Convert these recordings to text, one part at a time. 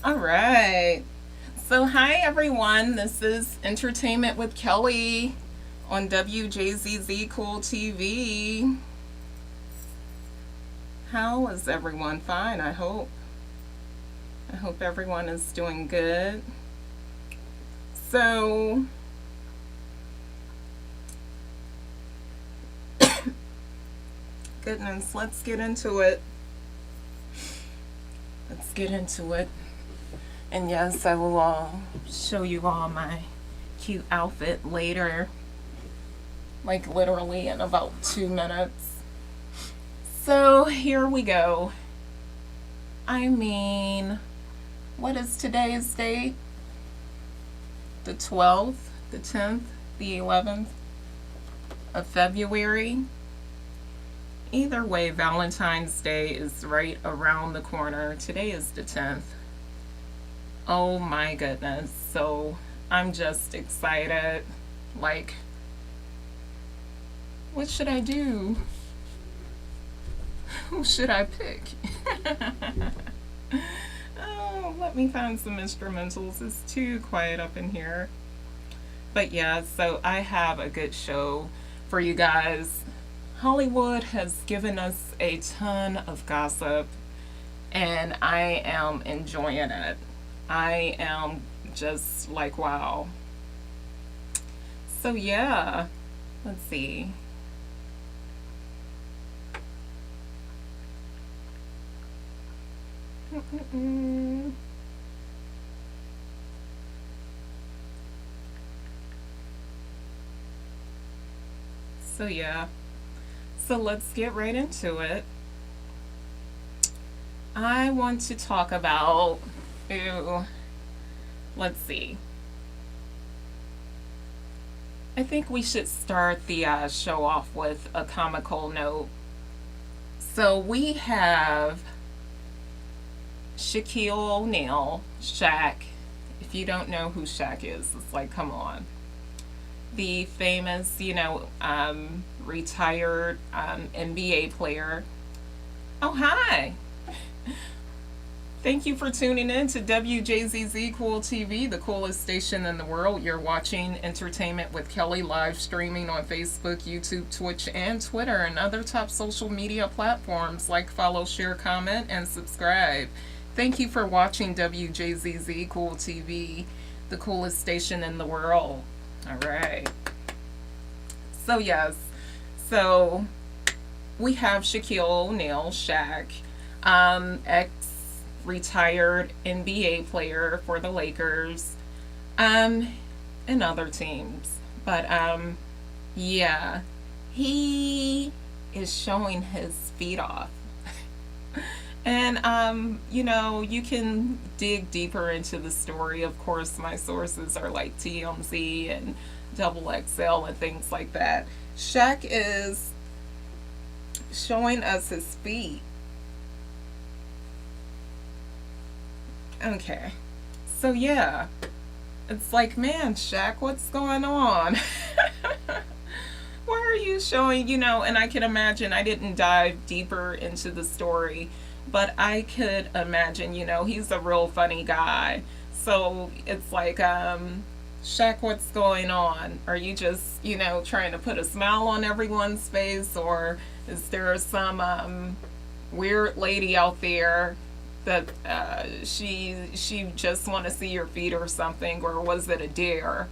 All right. So, hi everyone. This is Entertainment with Kelly on WJZZ Cool TV. How is everyone? Fine, I hope. I hope everyone is doing good. So, goodness, let's get into it. Let's get into it. And yes, I will show you all my cute outfit later. Like literally in about 2 minutes. So here we go. I mean, what is today's date? The 12th, the 10th, the 11th of February. Either way, Valentine's Day is right around the corner. Today is the 10th. Oh my goodness. So I'm just excited. Like, what should I do? Who should I pick? Oh, let me find some instrumentals. It's too quiet up in here. But yeah, so I have a good show for you guys. Hollywood has given us a ton of gossip, and I am enjoying it. I am just like, wow. So yeah, let's see. So yeah, so let's get right into it. I want to talk about, ooh, let's see. I think we should start the show off with a comical note. So we have Shaquille O'Neal, Shaq. If you don't know who Shaq is, it's like, come on. The famous, retired NBA player. Oh, hi. Thank you for tuning in to WJZZ Cool TV, the coolest station in the world. You're watching Entertainment with Kelly live streaming on Facebook, YouTube, Twitch, and Twitter, and other top social media platforms. Like, follow, share, comment, and subscribe. Thank you for watching WJZZ Cool TV, the coolest station in the world. All right. So, yes. So, we have Shaquille O'Neal, Shaq, ex retired NBA player for the Lakers, and other teams. But yeah, he is showing his feet off. And you can dig deeper into the story. Of course, my sources are like TMZ and Double XL and things like that. Shaq is showing us his feet. Okay. So yeah. It's like, man, Shaq, what's going on? Why are you showing, and I can imagine, I didn't dive deeper into the story, but I could imagine, he's a real funny guy. So it's like, Shaq, what's going on? Are you just, trying to put a smile on everyone's face, or is there some weird lady out there that she just want to see your feet or something, or was it a dare?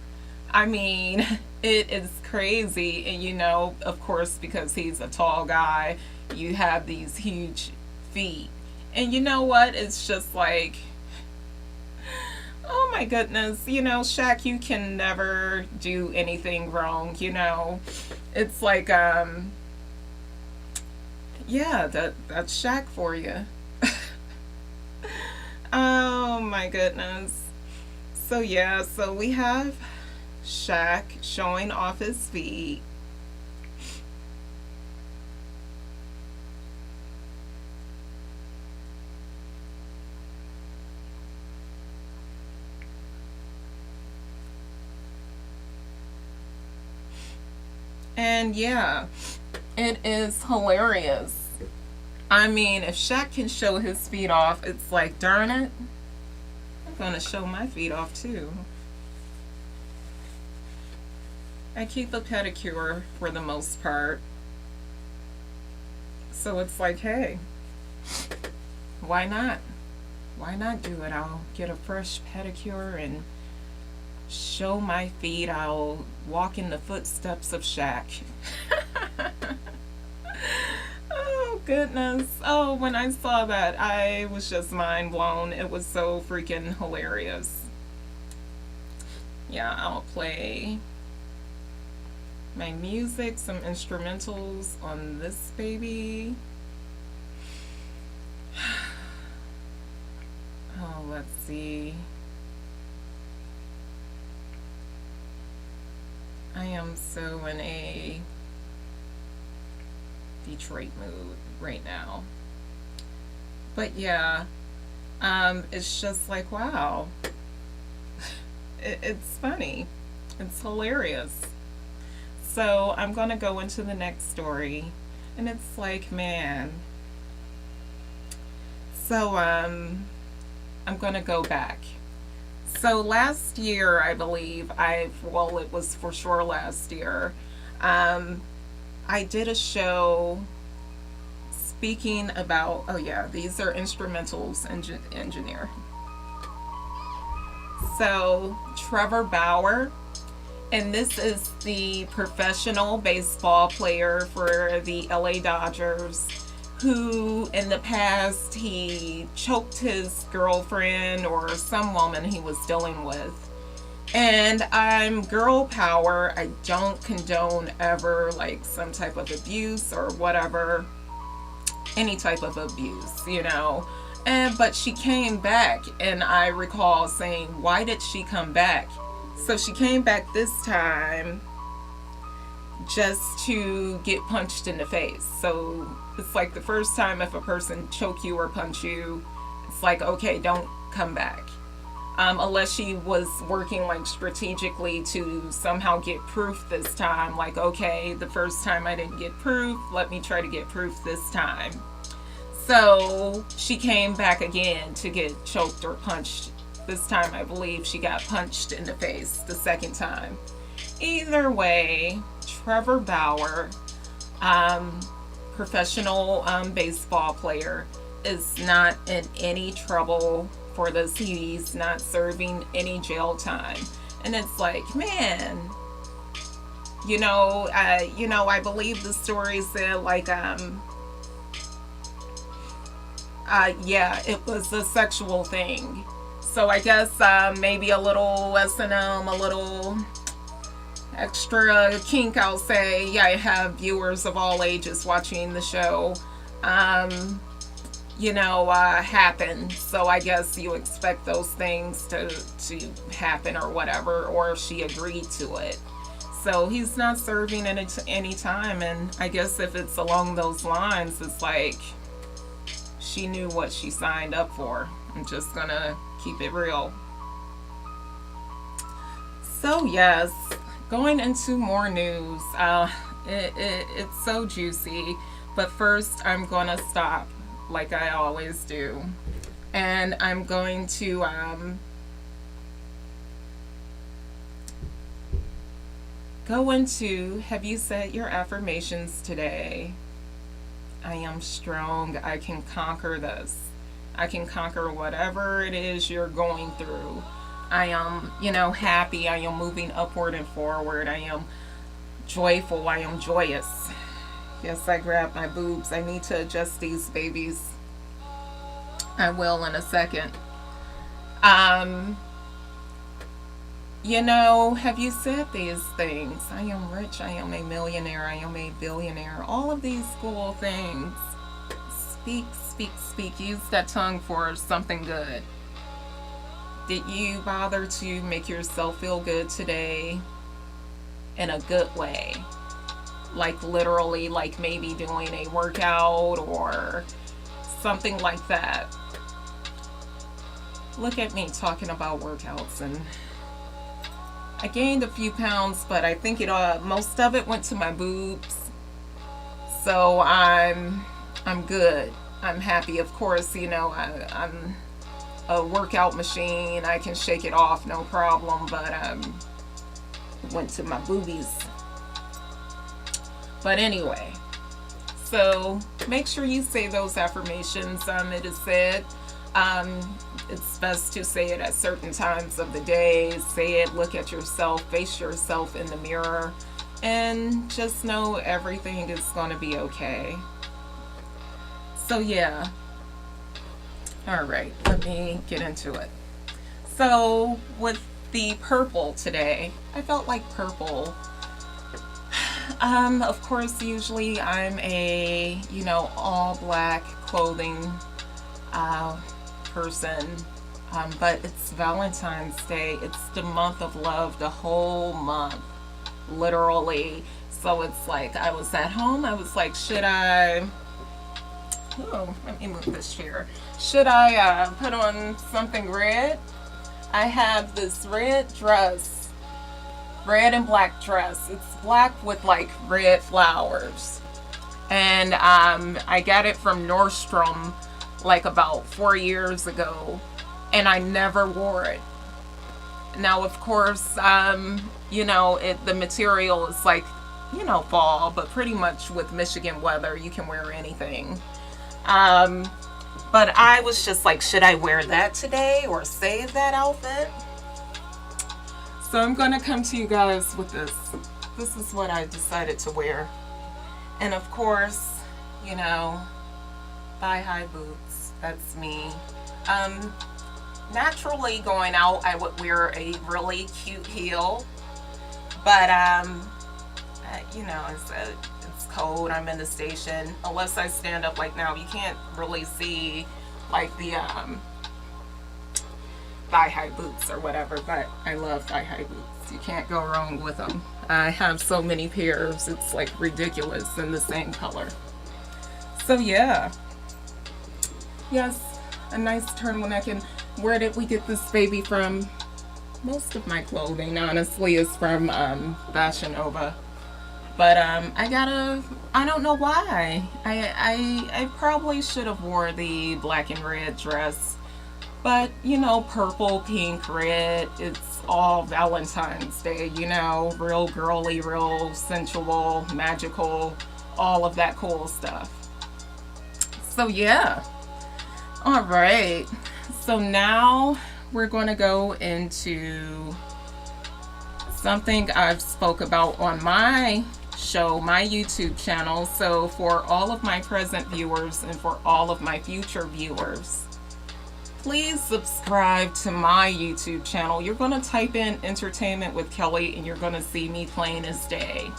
I mean, it is crazy, and of course, because he's a tall guy, you have these huge feet, and you know what? It's just like, oh my goodness, Shaq, you can never do anything wrong. It's like, yeah, that's Shaq for you. Oh my goodness. So yeah, so we have Shaq showing off his feet. And yeah, it is hilarious. I mean, if Shaq can show his feet off, it's like, darn it. I'm going to show my feet off too. I keep a pedicure for the most part. So it's like, hey, why not? Why not do it? I'll get a fresh pedicure and show my feet. I'll walk in the footsteps of Shaq. Oh, goodness. Oh, when I saw that, I was just mind blown. It was so freaking hilarious. Yeah, I'll play my music, some instrumentals on this baby. Oh, let's see. I am so in a Detroit mood right now. But yeah, it's just like, wow. It's funny. It's hilarious. So I'm going to go into the next story. And it's like, man. So I'm going to go back. So last year, I believe, well, it was for sure last year, I did a show speaking about, oh yeah, these are instrumentals engineer. So Trevor Bauer, and this is the professional baseball player for the LA Dodgers, who in the past he choked his girlfriend or some woman he was dealing with. And I'm girl power. I don't condone ever like some type of abuse or whatever, any type of abuse, you know. But she came back, and I recall saying, why did she come back? So she came back this time just to get punched in the face. So it's like the first time if a person choke you or punch you, it's like, okay, don't come back. Unless she was working like strategically to somehow get proof this time. Like, okay, the first time I didn't get proof, let me try to get proof this time. So she came back again to get choked or punched. This time I believe she got punched in the face the second time. Either way, Trevor Bauer, professional baseball player, is not in any trouble for this. He's not serving any jail time. And it's like, man, I believe the story said like, yeah, it was a sexual thing. So I guess maybe a little S&M, a little extra kink, I'll say. Yeah, I have viewers of all ages watching the show. Happen. So I guess you expect those things to happen or whatever, or she agreed to it. So he's not serving any time, and I guess if it's along those lines, it's like she knew what she signed up for. I'm just gonna keep it real. So yes, going into more news. It's so juicy, but first I'm gonna stop like I always do, and I'm going to go into, have you said your affirmations today? I am strong. I can conquer this. I can conquer whatever it is you're going through. I am, happy. I am moving upward and forward. I am joyful. I am joyous. Yes, I grabbed my boobs. I need to adjust these babies. I will in a second. Have you said these things? I am rich. I am a millionaire. I am a billionaire. All of these cool things. Speak, speak, speak. Use that tongue for something good. Did you bother to make yourself feel good today in a good way? Like literally, like maybe doing a workout or something like that. Look at me talking about workouts, and I gained a few pounds, but I think most of it went to my boobs. So I'm good. I'm happy. Of course, I'm a workout machine. I can shake it off, no problem. But went to my boobies. But anyway, so make sure you say those affirmations. It is said it's best to say it at certain times of the day. Say it, look at yourself, face yourself in the mirror, and just know everything is going to be okay. So yeah. All right, let me get into it. So with the purple today, I felt like purple. Of course, usually I'm a, all black clothing person. But it's Valentine's Day. It's the month of love, the whole month, literally. So it's like I was at home. I was like, should I... Oh, let me move this chair. Should I put on something red? I have this red dress, red and black dress. It's black with like red flowers. And I got it from Nordstrom like about 4 years ago. And I never wore it. Now, of course, the material is like, fall, but pretty much with Michigan weather, you can wear anything. But I was just like, should I wear that today or save that outfit? So I'm going to come to you guys with this. This is what I decided to wear. And of course, thigh-high boots. That's me. Naturally going out, I would wear a really cute heel. But, it's cold. I'm in the station. Unless I stand up like now, you can't really see like the thigh-high boots or whatever. But I love thigh-high boots. You can't go wrong with them. I have so many pairs. It's like ridiculous in the same color. So yeah. Yes, a nice turtleneck. And where did we get this baby from? Most of my clothing, honestly, is from Fashion Nova. But I don't know why. I probably should have wore the black and red dress. But, purple, pink, red, it's all Valentine's Day, real girly, real sensual, magical, all of that cool stuff. So yeah. All right. So now we're going to go into something I've spoke about on my show, my YouTube channel. So for all of my present viewers and for all of my future viewers, please subscribe to my YouTube channel. You're going to type in Entertainment with Kelly and you're going to see me plain as day.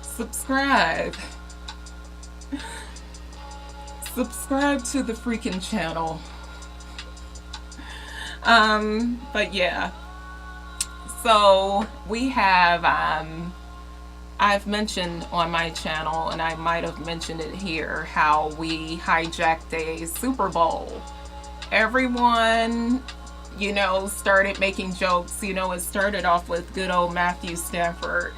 Subscribe. Subscribe to the freaking channel. But yeah. So we have, I've mentioned on my channel, and I might have mentioned it here, how we hijacked a Super Bowl. Everyone, started making jokes. It started off with good old Matthew Stafford,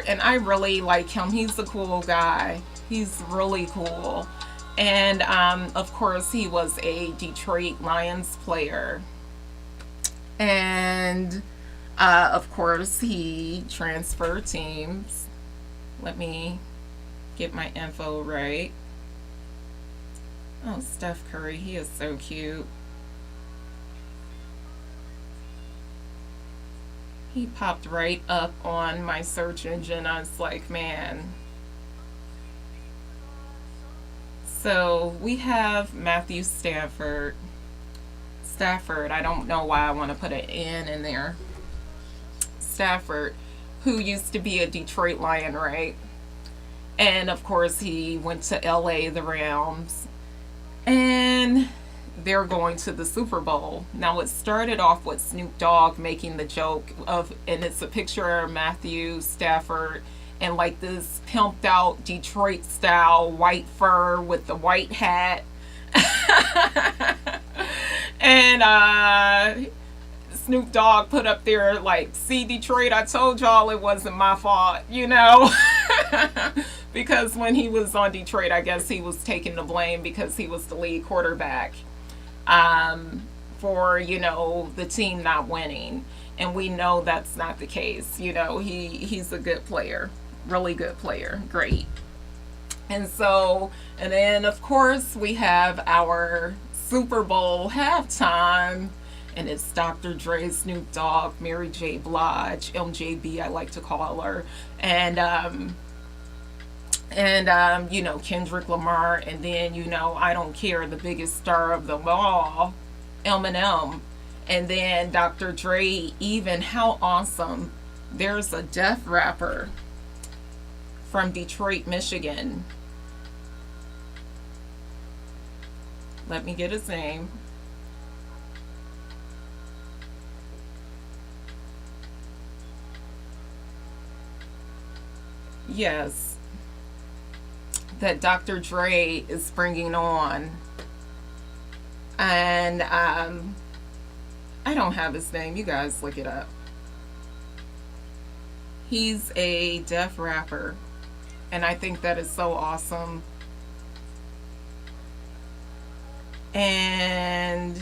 and I really like him. He's a cool guy. He's really cool. And, of course, he was a Detroit Lions player. And, of course, he transferred teams. Let me get my info right. Oh, Steph Curry, he is so cute. He popped right up on my search engine. I was like, man. So we have Matthew Stafford. I don't know why I want to put an N in there. Stafford, who used to be a Detroit Lion, right? And of course he went to LA, the Rams. And they're going to the Super Bowl. Now it started off with Snoop Dogg making the joke of, and it's a picture of Matthew Stafford and like this pimped out Detroit style white fur with the white hat. And Snoop Dogg put up there like, see Detroit, I told y'all it wasn't my fault, because when he was on Detroit, I guess he was taking the blame because he was the lead quarterback. for, the team not winning. And we know that's not the case. He's a good player, really good player, great. And then of course we have our Super Bowl halftime, and it's Dr. Dre, Snoop Dogg, Mary J. Blige, MJB, I like to call her, and Kendrick Lamar, and then I don't care, the biggest star of them all, Eminem, and then Dr. Dre. Even how awesome! There's a deaf rapper from Detroit, Michigan. Let me get his name. Yes, that Dr. Dre is bringing on. And I don't have his name. You guys look it up. He's a deaf rapper. And I think that is so awesome. And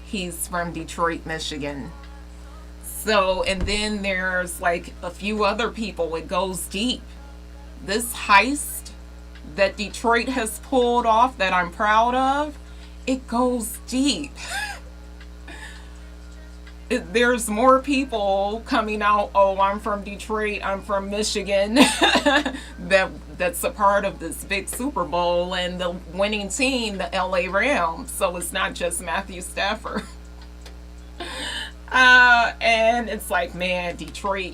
he's from Detroit, Michigan. So, and then there's like a few other people. It goes deep. This heist that Detroit has pulled off that I'm proud of, it goes deep. There's more people coming out, oh, I'm from Detroit, I'm from Michigan, that's a part of this big Super Bowl, and the winning team, the LA Rams. So it's not just Matthew Stafford. And it's like, man, Detroit,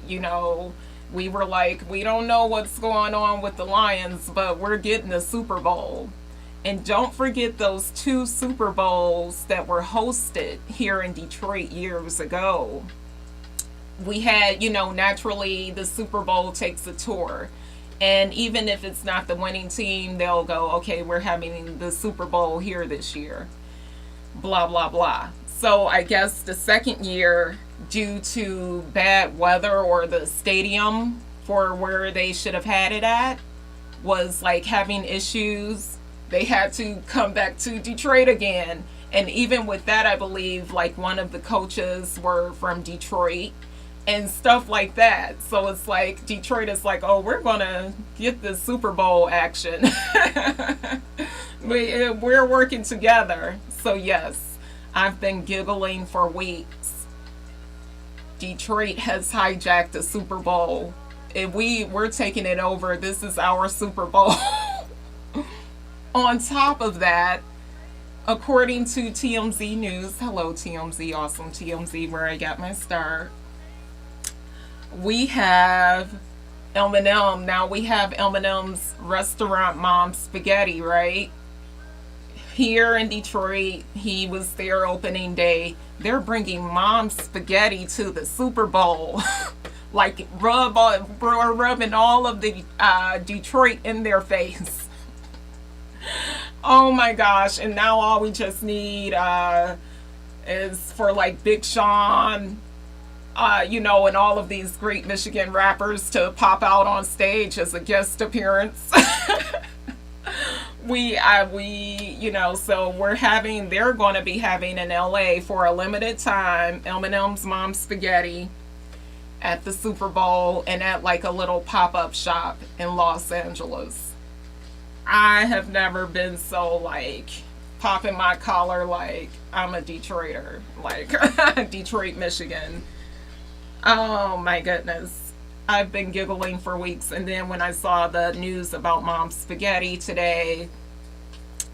we were like, we don't know what's going on with the Lions, but we're getting the Super Bowl. And don't forget those 2 Super Bowls that were hosted here in Detroit years ago. We had, naturally the Super Bowl takes a tour. And even if it's not the winning team, they'll go, okay, we're having the Super Bowl here this year. Blah, blah, blah. So I guess the second year, due to bad weather or the stadium for where they should have had it at, was like having issues. They had to come back to Detroit again. And even with that, I believe like one of the coaches were from Detroit and stuff like that. So it's like Detroit is like, oh, we're going to get the Super Bowl action. We're working together. So yes, I've been giggling for weeks. Detroit has hijacked the Super Bowl. And we're taking it over. This is our Super Bowl. On top of that, according to TMZ News, hello TMZ, awesome TMZ, where I got my start, we have Eminem. Now we have Eminem's restaurant, Mom Spaghetti, right? Here in Detroit, he was there opening day. They're bringing Mom Spaghetti to the Super Bowl. Like rubbing all of the Detroit in their face. Oh my gosh. And now all we just need is for like Big Sean, and all of these great Michigan rappers to pop out on stage as a guest appearance. So they're going to be having in LA for a limited time, Eminem's Mom Spaghetti at the Super Bowl and at like a little pop-up shop in Los Angeles. I have never been so like popping my collar like I'm a Detroiter, like Detroit, Michigan. Oh my goodness. I've been giggling for weeks, and then when I saw the news about Mom Spaghetti today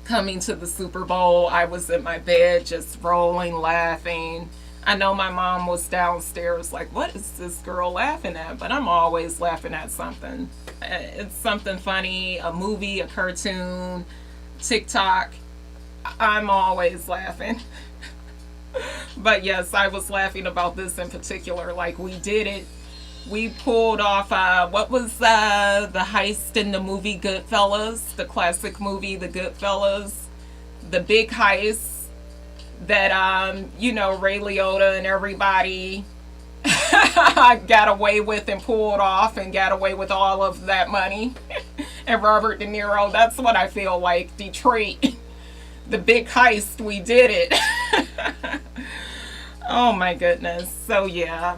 coming to the Super Bowl, I was in my bed just rolling, laughing. I know my mom was downstairs like, what is this girl laughing at? But I'm always laughing at something. It's something funny, a movie, a cartoon, TikTok. I'm always laughing. But yes, I was laughing about this in particular. Like, we did it. We pulled off, what was the heist in the movie Goodfellas? The classic movie, The Goodfellas. The big heist that Ray Liotta and everybody got away with and pulled off and got away with all of that money. And Robert De Niro, that's what I feel like Detroit the big heist, we did it. Oh my goodness. So yeah,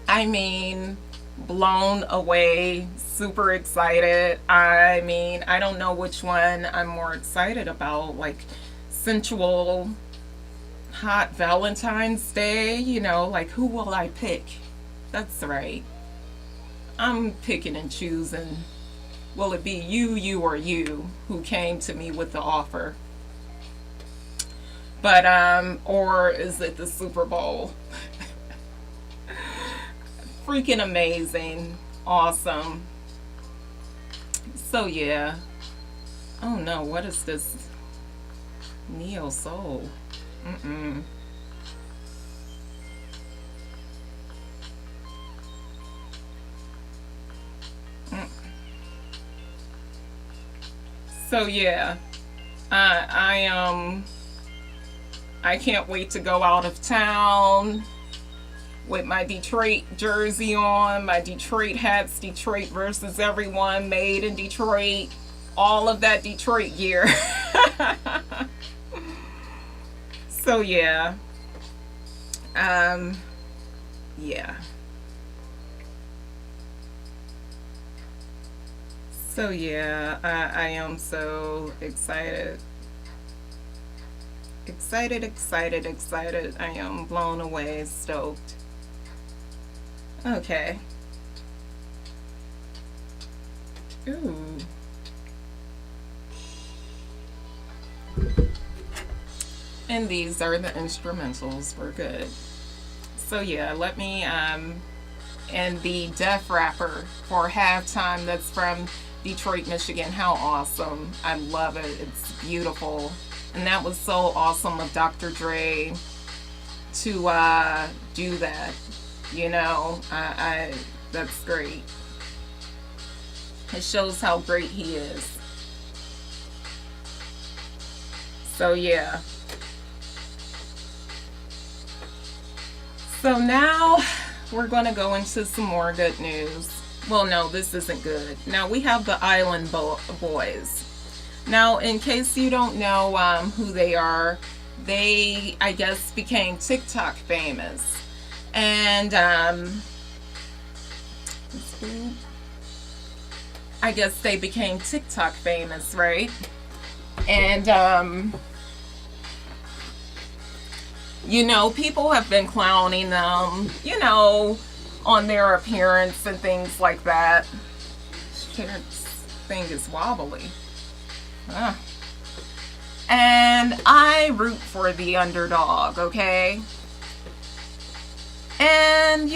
I mean, blown away, super excited. I mean, I don't know which one I'm more excited about, like sensual hot Valentine's Day, like who will I pick? That's right. I'm picking and choosing. Will it be you, or you who came to me with the offer? But or is it the Super Bowl? Freaking amazing. Awesome. So yeah. Oh no, what is this? Neo Soul. Mm-mm. Mm. So yeah. I can't wait to go out of town with my Detroit jersey on, my Detroit hats, Detroit versus everyone, made in Detroit, all of that Detroit gear. So yeah. Yeah. So yeah, I am so excited. Excited, excited, excited. I am blown away, stoked. Okay. Ooh. And these are the instrumentals. We're good. So yeah, let me and the Def Rapper for halftime, that's from Detroit, Michigan. How awesome. I love it. It's beautiful. And that was so awesome of Dr. Dre to do that. I that's great. It shows how great he is. So yeah. So now we're going to go into some more good news. Well, no, this isn't good. Now we have the Island Boys. Now, in case you don't know who they are, they, I guess, became TikTok famous. And I guess they became TikTok famous, right? And people have been clowning them, on their appearance and things like that. This thing is wobbly. And I root for the underdog, okay? And,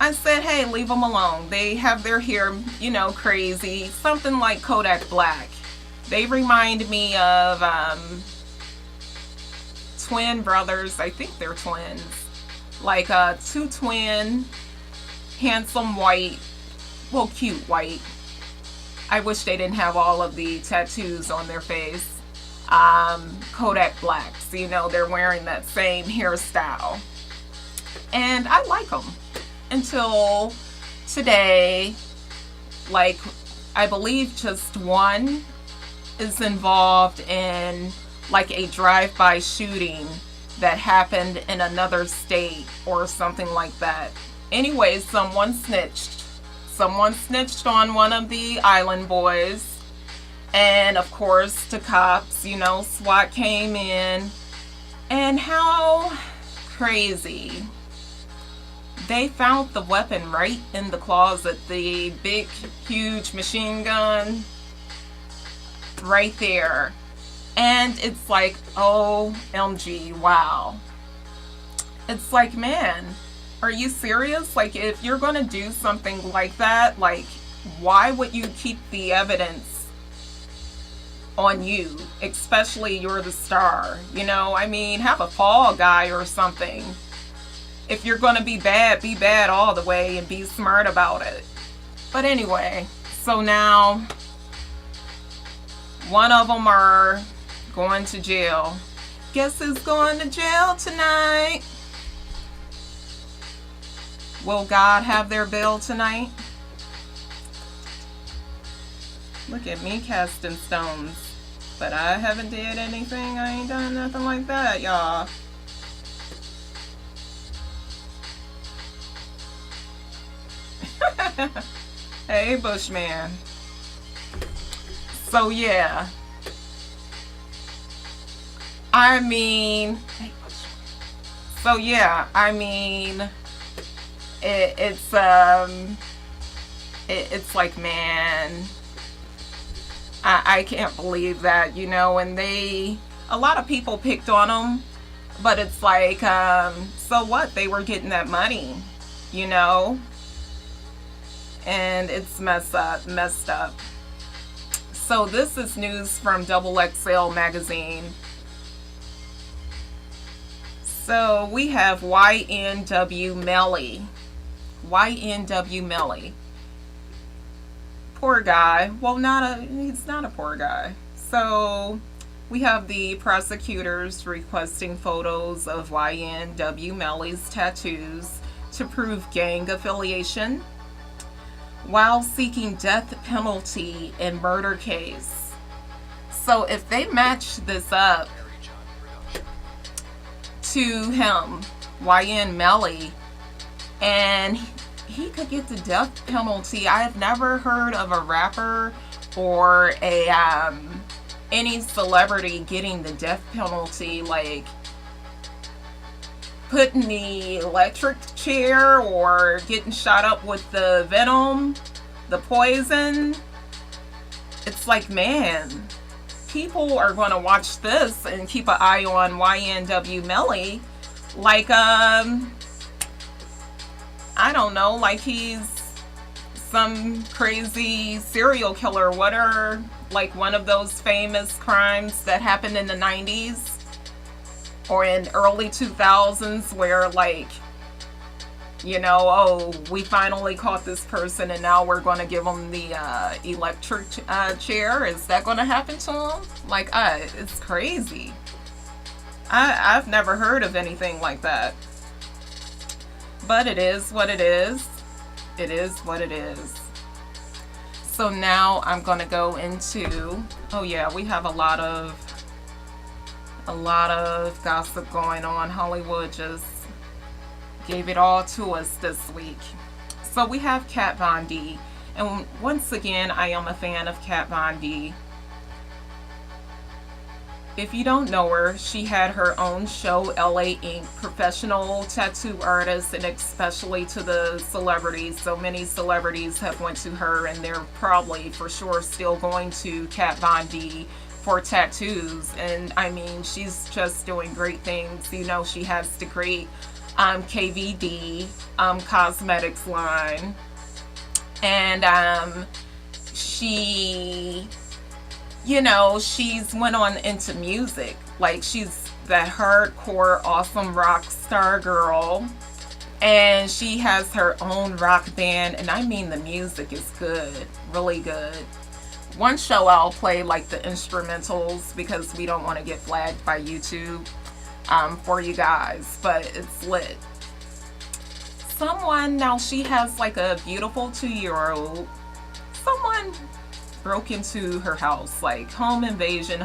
I said, hey, leave them alone. They have their hair, crazy. Something like Kodak Black. They remind me of twin brothers. I think they're twins. Like two twin, handsome white, well, cute white. I wish they didn't have all of the tattoos on their face. Kodak Blacks, they're wearing that same hairstyle. And I like them. Until today, like, I believe just one is involved in, like, a drive-by shooting that happened in another state or something like that. Anyway, someone snitched. Someone snitched on one of the Island Boys. And of course, the cops, SWAT came in. And how crazy. They found the weapon right in the closet. The big, huge machine gun. Right there. And it's like, OMG, wow. It's like, man, are you serious? Like, if you're going to do something like that, like, why would you keep the evidence on you? Especially you're the star, have a fall guy or something. If you're going to be bad all the way and be smart about it. But anyway, so now one of them are going to jail. Guess who's going to jail tonight? Will God have their bail tonight? Look at me casting stones. But I haven't did anything. I ain't done nothing like that, y'all. Hey, Bushman. So, yeah. I mean, so yeah, I mean, it's like, man, I can't believe that, you know, and a lot of people picked on them, but it's like, so what? They were getting that money, you know, and it's messed up. So this is news from Double XL magazine. So we have YNW Melly. YNW Melly. Poor guy. Well, he's not a poor guy. So we have the prosecutors requesting photos of YNW Melly's tattoos to prove gang affiliation while seeking death penalty in murder case. So if they match this up to him, YN Melly, and he could get the death penalty. I have never heard of a rapper or any celebrity getting the death penalty, like put in the electric chair or getting shot up with the venom, the poison. It's like, man, people are going to watch this and keep an eye on YNW Melly like, I don't know, like he's some crazy serial killer. What are, like, one of those famous crimes that happened in the 90s or in early 2000s where, like, you know, oh, we finally caught this person and now we're going to give them the electric chair. Is that going to happen to him? Like, it's crazy. I've never heard of anything like that. But it is what it is. It is what it is. So now I'm going to go into, oh yeah, we have a lot of gossip going on. Hollywood just gave it all to us this week. So we have Kat Von D. And once again, I am a fan of Kat Von D. If you don't know her, she had her own show, LA Ink, professional tattoo artists, and especially to the celebrities. So many celebrities have went to her, and they're probably for sure still going to Kat Von D for tattoos. And I mean, she's just doing great things. You know, she has the great KVD cosmetics line, and she, you know, she's went on into music. Like, she's that hardcore awesome rock star girl, and she has her own rock band, and I mean the music is good, really good. One show I'll play like the instrumentals because we don't want to get flagged by YouTube for you guys, but it's lit. Someone, now she has like a beautiful 2-year-old, someone broke into her house, like home invasion,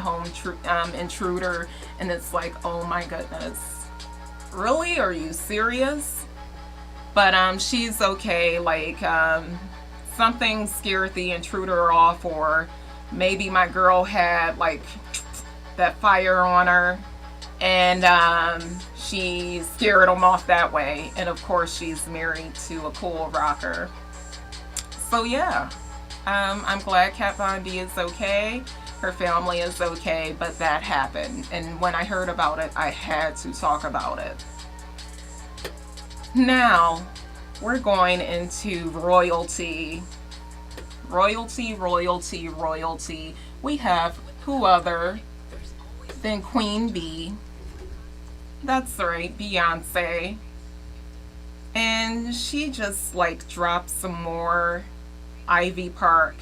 intruder, and it's like, oh my goodness, really, are you serious? But she's okay. Like, something scared the intruder off, or maybe my girl had like that fire on her, and she scared him off that way. And of course she's married to a cool rocker. So yeah, I'm glad Kat Von D is okay, her family is okay, but that happened, and when I heard about it, I had to talk about it. Now we're going into royalty. Royalty. We have who other than Queen Bee. That's right, Beyonce. And she just like dropped some more Ivy Park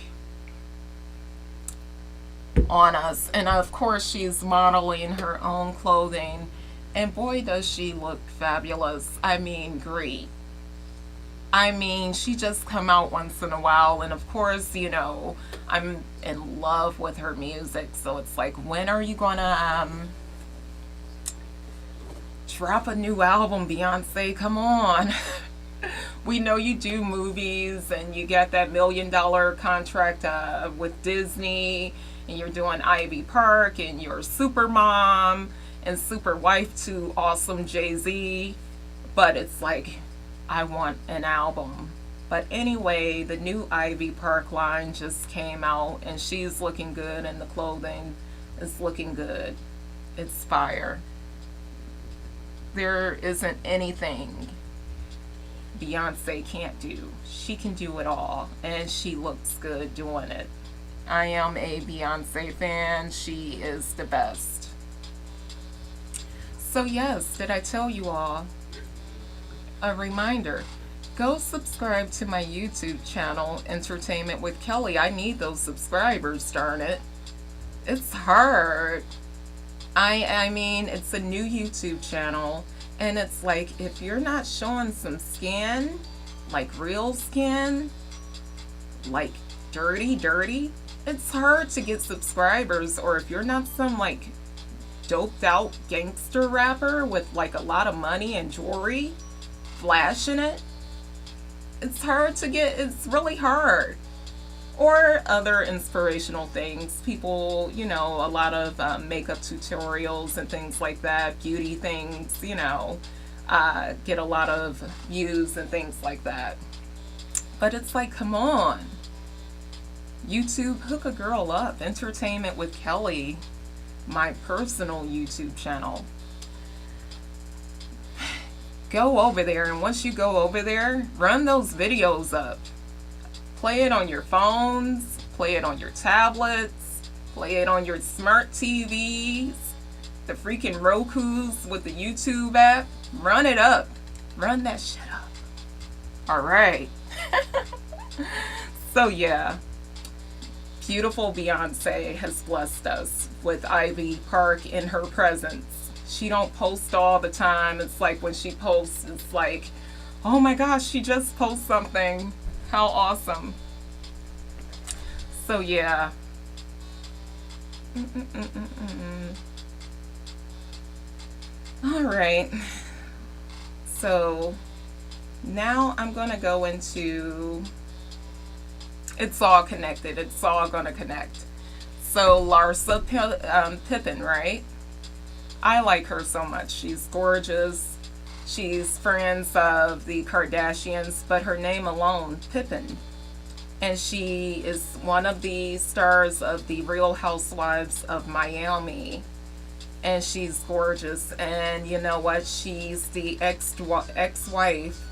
on us. And of course she's modeling her own clothing. And boy does she look fabulous. I mean, great. I mean, she just come out once in a while, and of course, I'm in love with her music. So it's like, when are you gonna drop a new album, Beyonce? Come on. We know you do movies, and you got that $1 million contract with Disney, and you're doing Ivy Park, and you're super mom and super wife to awesome Jay-Z. But it's like, I want an album. But anyway, the new Ivy Park line just came out, and she's looking good, and the clothing is looking good. It's fire. There isn't anything Beyonce can't do. She can do it all, and she looks good doing it. I am a Beyonce fan. She is the best. So yes, did I tell you all? A reminder, go subscribe to my YouTube channel, Entertainment with Kelly. I need those subscribers, darn it. It's hard. I mean, it's a new YouTube channel, and it's like, if you're not showing some skin, like real skin, like dirty, it's hard to get subscribers. Or if you're not some like doped out gangster rapper with like a lot of money and jewelry flashing it, it's hard to get. It's really hard. Or other inspirational things. People, a lot of makeup tutorials and things like that, beauty things, get a lot of views and things like that. But it's like, come on. YouTube, hook a girl up. Entertainment with Kelly, my personal YouTube channel. Go over there, and once you go over there, run those videos up. Play it on your phones, play it on your tablets, play it on your smart TVs, the freaking Rokus with the YouTube app. Run it up. Run that shit up. All right. So yeah, beautiful Beyonce has blessed us with Ivy Park in her presence. She don't post all the time. It's like when she posts, it's like, oh my gosh, she just posted something. How awesome. So yeah. All right. So now I'm going to go into, it's all connected. It's all going to connect. So Larsa Pippen, right? I like her so much. She's gorgeous. She's friends of the Kardashians, but her name alone, Pippen. And she is one of the stars of the Real Housewives of Miami. And she's gorgeous. And you know what? She's the ex-wife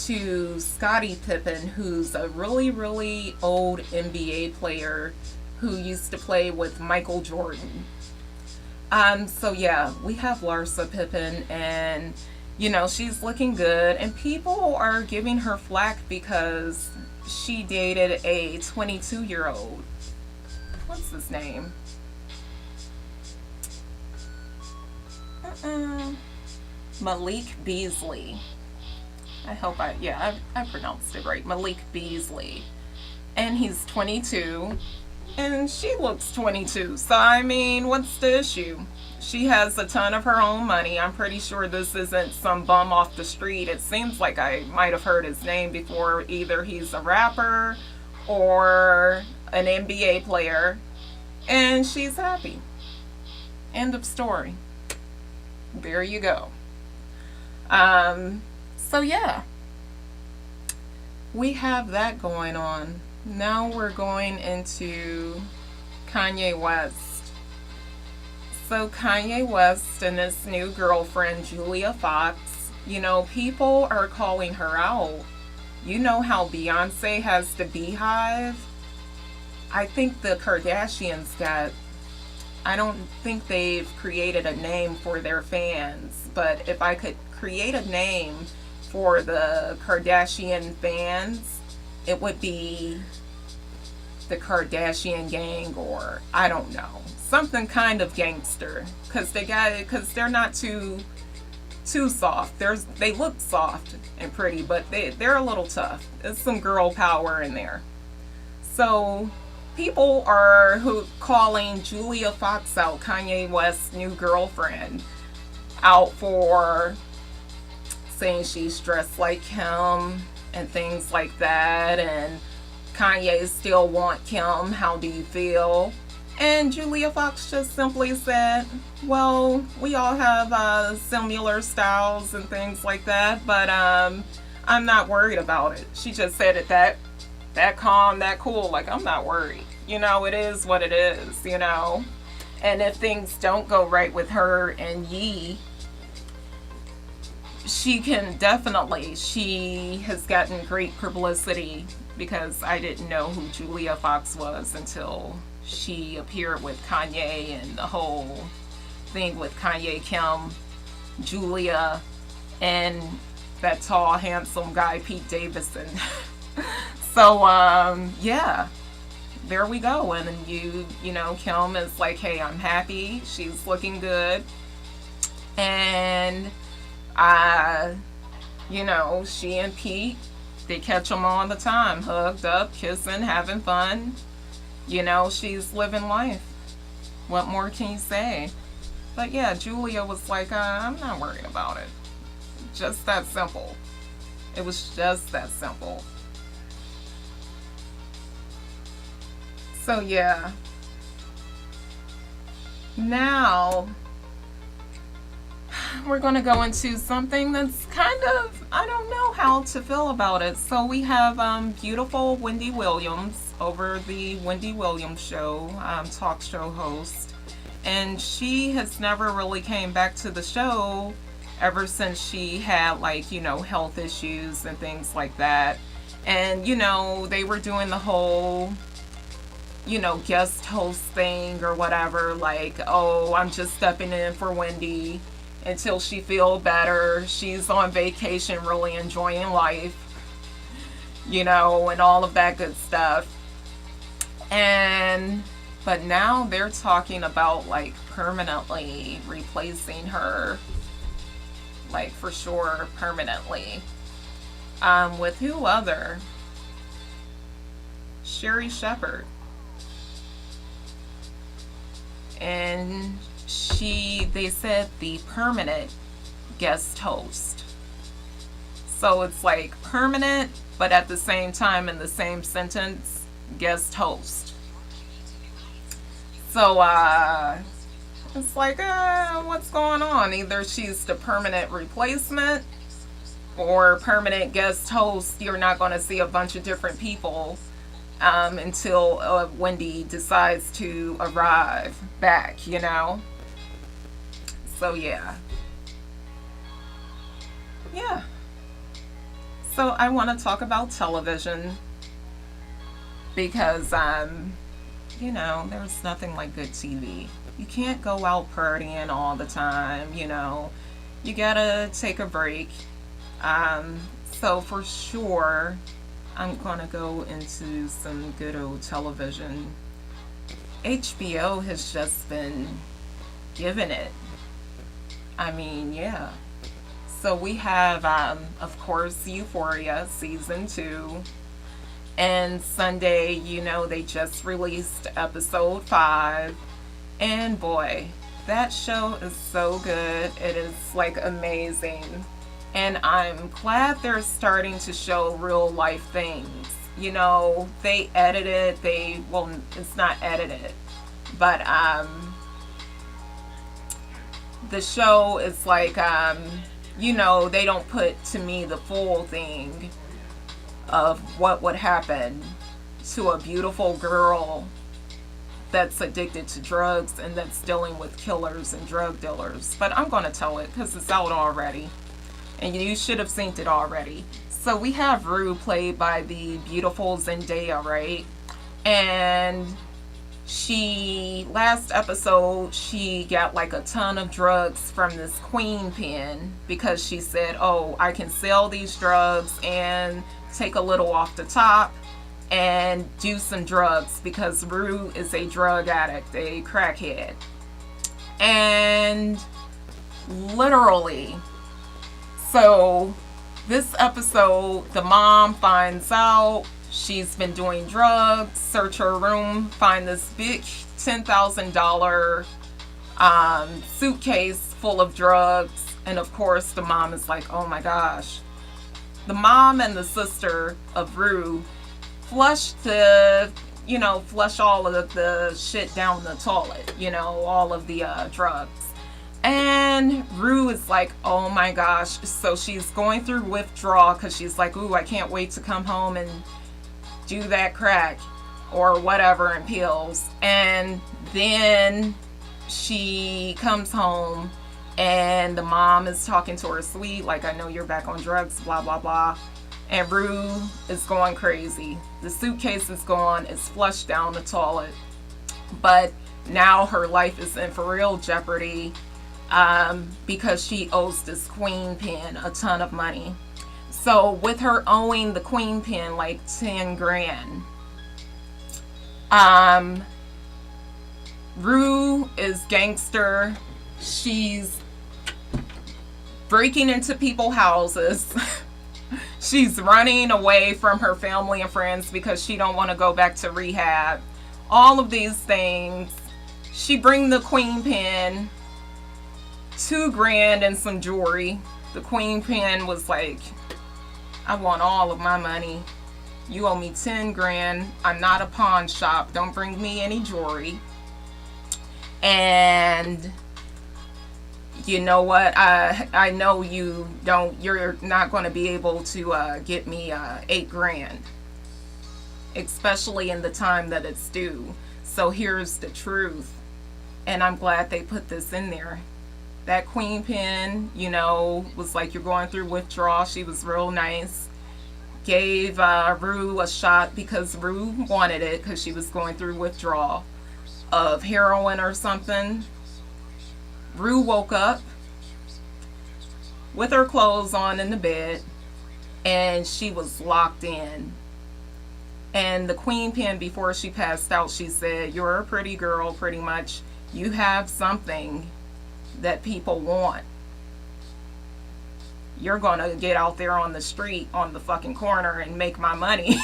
to Scottie Pippen, who's a really, really old NBA player who used to play with Michael Jordan. So yeah, we have Larsa Pippen, and she's looking good, and people are giving her flack because she dated a 22-year-old. What's his name? Malik Beasley. I hope I pronounced it right. Malik Beasley. And he's 22, and she looks 22. So I mean, what's the issue? She has a ton of her own money. I'm pretty sure this isn't some bum off the street. It seems like I might have heard his name before. Either he's a rapper or an NBA player. And she's happy. End of story. There you go. So yeah. We have that going on. Now we're going into Kanye West. So Kanye West and his new girlfriend, Julia Fox, people are calling her out. You know how Beyonce has the Beehive? I think the Kardashians I don't think they've created a name for their fans, but if I could create a name for the Kardashian fans, it would be the Kardashian gang, or I don't know, something kind of gangster, because they're not too too soft. They look soft and pretty, but they're a little tough. There's some girl power in there. So people are calling Julia Fox out, Kanye West's new girlfriend, out for saying she's dressed like him and things like that, and Kanye still want Kim, how do you feel? And Julia Fox just simply said, well, we all have similar styles and things like that, but I'm not worried about it. She just said it that calm, that cool, like, I'm not worried. You know, it is what it is, you know. And if things don't go right with her and Ye, she has gotten great publicity, because I didn't know who Julia Fox was until she appeared with Kanye and the whole thing with Kanye, Kim, Julia, and that tall, handsome guy, Pete Davidson. So, yeah, there we go. And you know, Kim is like, hey, I'm happy. She's looking good. And, you know, she and Pete, they catch them all the time, hugged up, kissing, having fun. You know, she's living life. What more can you say? But yeah, Julia was like, I'm not worried about it. Just that simple. It was just that simple. So yeah. Now, we're going to go into something that's kind of, I don't know how to feel about it. So we have beautiful Wendy Williams over the Wendy Williams show, talk show host. And she has never really came back to the show ever since she had, like, you know, health issues and things like that. And, you know, they were doing the whole, you know, guest host thing or whatever, like, oh, I'm just stepping in for Wendy until she feel better. She's on vacation, really enjoying life, you know, and all of that good stuff. But now they're talking about, like, permanently replacing her, like, for sure, permanently. With who other? Sherry Shepherd. And they said the permanent guest host. So it's like permanent, but at the same time, in the same sentence, guest host. So, it's like, what's going on? Either she's the permanent replacement or permanent guest host. You're not going to see a bunch of different people until Wendy decides to arrive back, you know? So, yeah. Yeah. So, I want to talk about television because, you know, there's nothing like good TV. You can't go out partying all the time, you know. You gotta take a break. So for sure, I'm gonna go into some good old television. HBO has just been giving it. I mean, yeah. So we have, of course, Euphoria Season 2. And Sunday, you know, they just released episode 5. And boy, that show is so good. It is, like, amazing. And I'm glad they're starting to show real life things. You know, they edited, well, it's not edited, but the show is like, you know, they don't put to me the full thing of what would happen to a beautiful girl that's addicted to drugs and that's dealing with killers and drug dealers. But I'm going to tell it because it's out already. And you should have seen it already. So we have Rue, played by the beautiful Zendaya, right? And last episode, she got like a ton of drugs from this queen pen because she said, oh, I can sell these drugs and take a little off the top and do some drugs, because Rue is a drug addict, a crackhead. And literally, So this episode, the mom finds out she's been doing drugs, search her room, find this big $10,000 suitcase full of drugs. And of course, the mom is like, oh my gosh. The mom and the sister of Rue flush all of the shit down the toilet, all of the drugs. And Rue is like, oh my gosh. So she's going through withdrawal because she's like, ooh, I can't wait to come home and do that crack or whatever and pills. And then she comes home and the mom is talking to her sweet, like, I know you're back on drugs, blah, blah, blah. And Rue is going crazy. The suitcase is gone. It's flushed down the toilet. But now her life is in for real jeopardy because she owes this queen pin a ton of money. So with her owing the queen pin like 10 grand, Rue is gangster. She's breaking into people's houses. She's running away from her family and friends because she don't want to go back to rehab. All of these things. She bring the queen pin, 2 grand and some jewelry. The queen pin was like, I want all of my money. You owe me 10 grand. I'm not a pawn shop. Don't bring me any jewelry. And you know what? I know you're not going to be able to get me 8 grand. Especially in the time that it's due. So here's the truth. And I'm glad they put this in there. That queen pin, was like, you're going through withdrawal. She was real nice. Gave Rue a shot because Rue wanted it because she was going through withdrawal of heroin or something. Rue woke up with her clothes on in the bed and she was locked in. And the queen pin, before she passed out, she said, you're a pretty girl, pretty much. You have something that people want. You're gonna get out there on the street, on the fucking corner and make my money.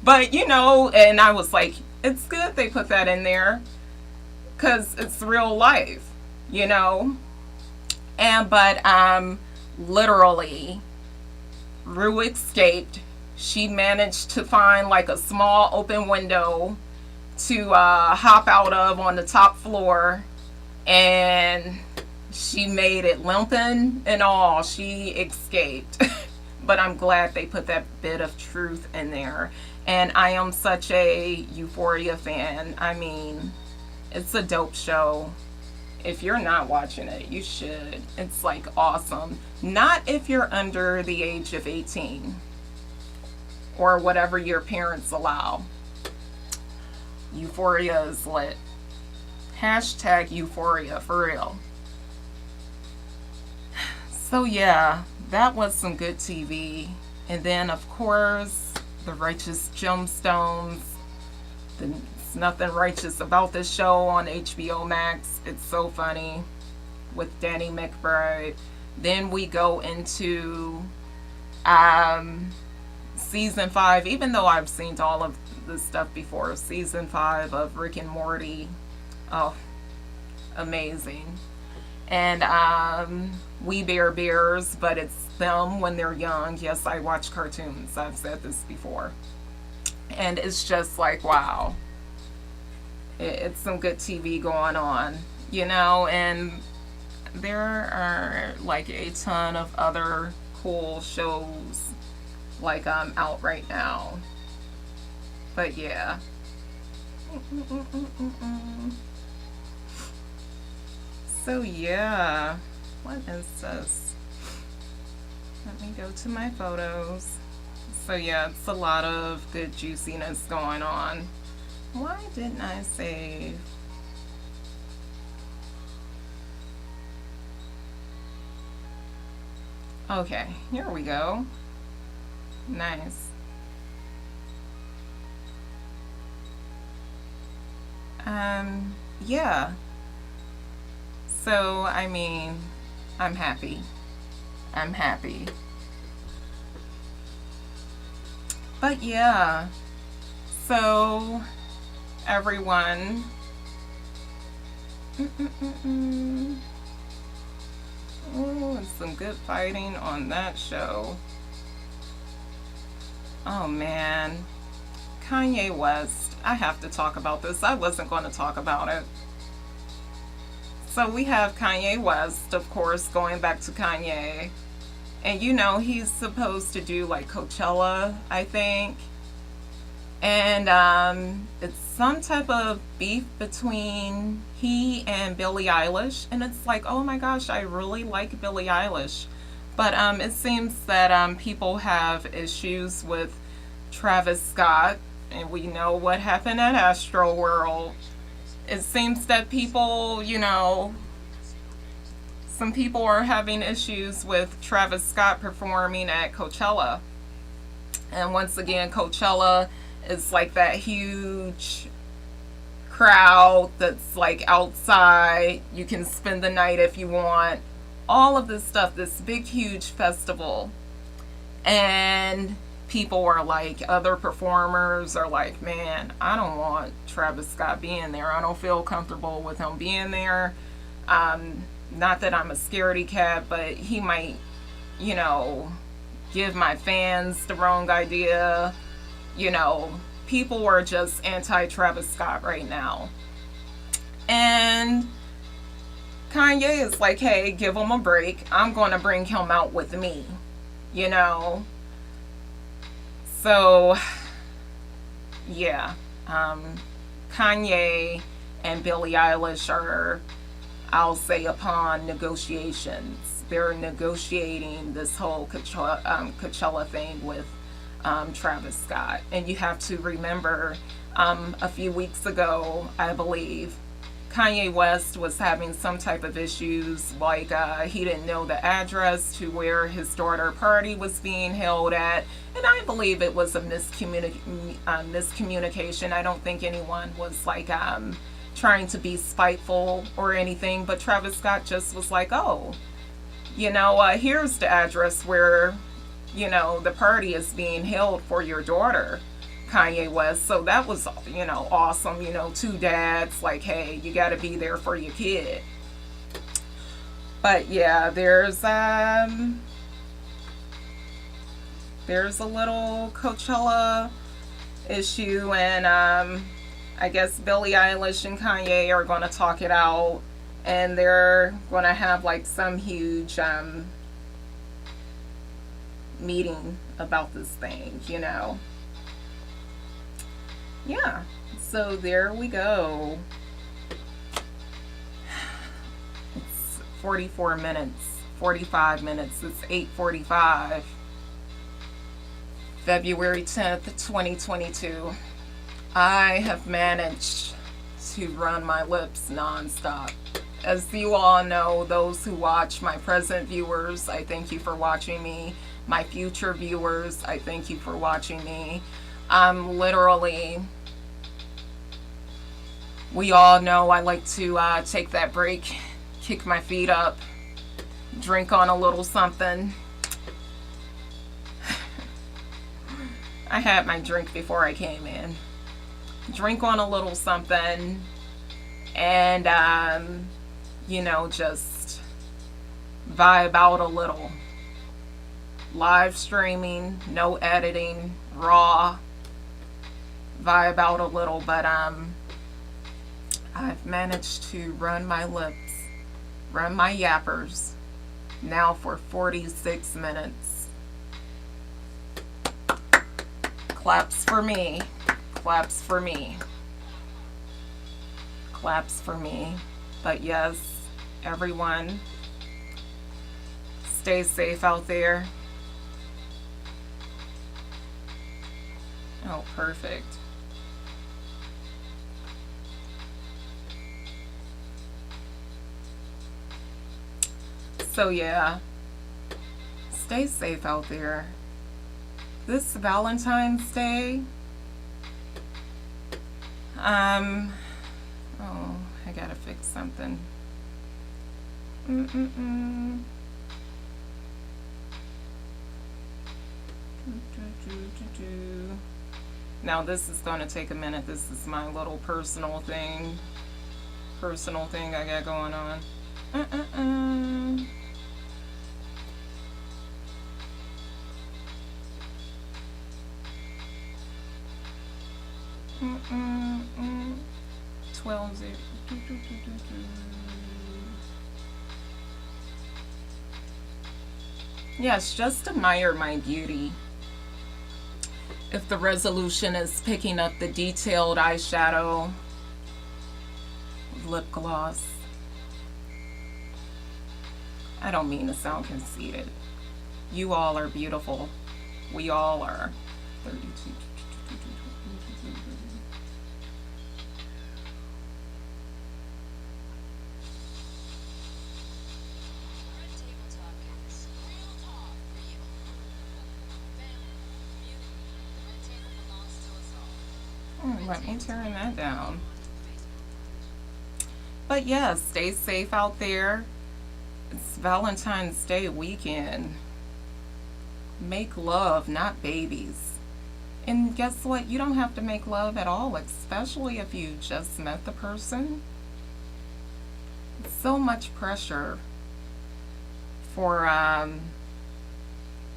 But, and I was like, it's good they put that in there because it's real life, but literally Rue escaped. She managed to find like a small open window to hop out of on the top floor, and she made it, limping and all. She escaped. But I'm glad they put that bit of truth in there. And I am such a Euphoria fan. I mean, it's a dope show. If you're not watching it, you should. It's like awesome. Not if you're under the age of 18 or whatever your parents allow. Euphoria is lit. Hashtag Euphoria for real. So yeah, that was some good TV. And then of course, The Righteous Gemstones. There's nothing righteous about this show on HBO Max. It's so funny with Danny McBride. Then we go into season 5, even though I've seen all of the stuff before. Season 5 of Rick and Morty. Oh, amazing. And We Bear Bears, but it's them when they're young. Yes, I watch cartoons. I've said this before. And it's just like, wow. It's some good TV going on, and there are like a ton of other cool shows like out right now. But yeah. So yeah, what is this? Let me go to my photos. So yeah, it's a lot of good juiciness going on. Why didn't I save? Okay, here we go. Nice. Yeah. So, I mean, I'm happy. I'm happy. But yeah, so everyone, oh, and some good fighting on that show. Oh man, Kanye West. I have to talk about this. I wasn't going to talk about it. So we have Kanye West, of course, going back to Kanye. And you know, he's supposed to do like Coachella, I think. And it's some type of beef between he and Billie Eilish. And it's like, oh my gosh, I really like Billie Eilish. But it seems that people have issues with Travis Scott. And we know what happened at Astro World. It seems that people, you know, some people are having issues with Travis Scott performing at Coachella. And once again, Coachella is like that huge crowd that's like outside. You can spend the night if you want. All of this stuff, this big, huge festival. And people are like, other performers are like, man, I don't want Travis Scott being there. I don't feel comfortable with him being there. Not that I'm a scaredy cat, but he might, you know, give my fans the wrong idea. You know, people are just anti-Travis Scott right now. And Kanye is like, hey, give him a break. I'm going to bring him out with me, you know. So, yeah. Kanye and Billie Eilish are, I'll say, upon negotiations. They're negotiating this whole Coachella thing with Travis Scott. And you have to remember, a few weeks ago, I believe, Kanye West was having some type of issues, like he didn't know the address to where his daughter party was being held at. And I believe it was a miscommunication. I don't think anyone was like trying to be spiteful or anything, but Travis Scott just was like, oh, you know, here's the address where, you know, the party is being held for your daughter, Kanye West. So that was, you know, awesome. You know, two dads, like, hey, you got to be there for your kid. But yeah, there's a little Coachella issue, and I guess Billie Eilish and Kanye are going to talk it out, and they're going to have like some huge meeting about this thing, you know. Yeah, so there we go. It's 44 minutes, 45 minutes. It's 8:45. February 10th, 2022. I have managed to run my lips nonstop. As you all know, those who watch, my present viewers, I thank you for watching me. My future viewers, I thank you for watching me. I'm literally, we all know I like to take that break, kick my feet up, drink on a little something. I had my drink before I came in. Drink on a little something, and you know, just vibe out a little. Live streaming, no editing, raw, vibe out a little. But I've managed to run my lips, run my yappers now for 46 minutes. Claps for me. Claps for me. Claps for me. But yes, everyone, stay safe out there. Oh, perfect. So yeah, stay safe out there. This Valentine's Day, oh, I gotta fix something. Now this is going to take a minute. This is my little personal thing I got going on. Uh-uh-uh. 12 0. Yes, just admire my beauty. If the resolution is picking up the detailed eyeshadow, lip gloss. I don't mean to sound conceited. You all are beautiful. We all are. 32. Let me turn that down. But yeah, stay safe out there. It's Valentine's Day weekend. Make love, not babies. And guess what? You don't have to make love at all, especially if you just met the person. It's so much pressure for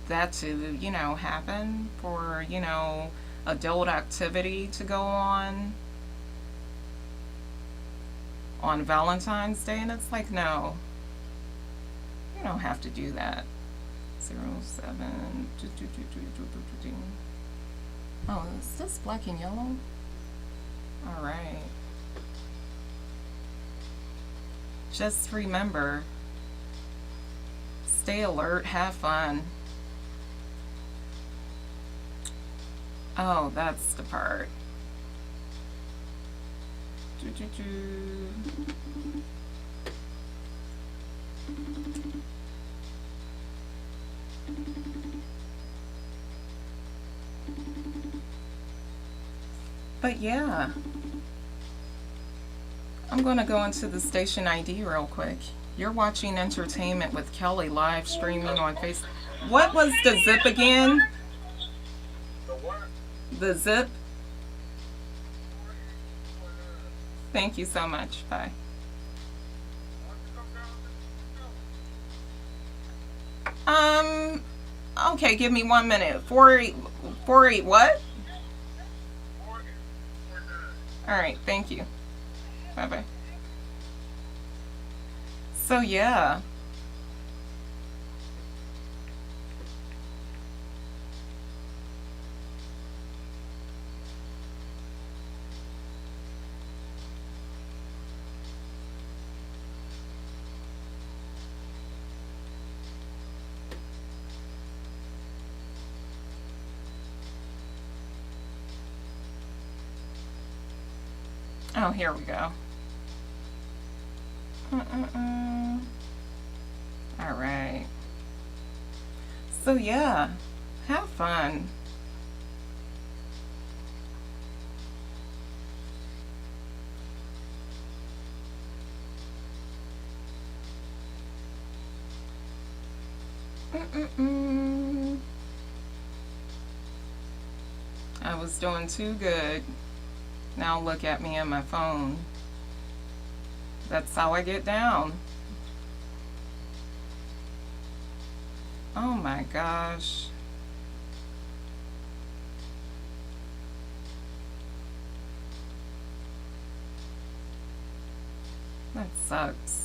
that to, happen, for, adult activity to go on Valentine's Day, and it's like, no, you don't have to do that. 07. Oh, is this black and yellow? All right. Just remember, stay alert, have fun. Oh, that's the part. But yeah, I'm going to go into the station ID real quick. You're watching Entertainment with Kelly live streaming on Facebook. What was the zip again? The zip? Thank you so much. Bye. Okay, give me 1 minute. 48 what? Alright, thank you. Bye-bye. So yeah. Oh, here we go. All right. So yeah, have fun. I was doing too good. Now look at me on my phone. That's how I get down. Oh my gosh. That sucks.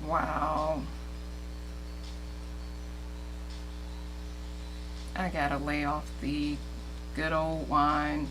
Wow. I gotta lay off the good old wine.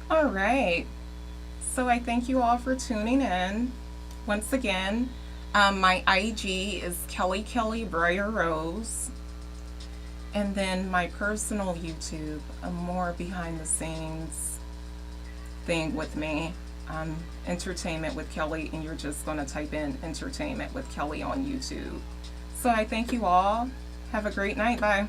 All right. So I thank you all for tuning in. Once again, my IG is Kelly Briar Rose. And then my personal YouTube, a more behind the scenes thing with me, Entertainment with Kelly, and you're just going to type in Entertainment with Kelly on YouTube. So I thank you all. Have a great night. Bye.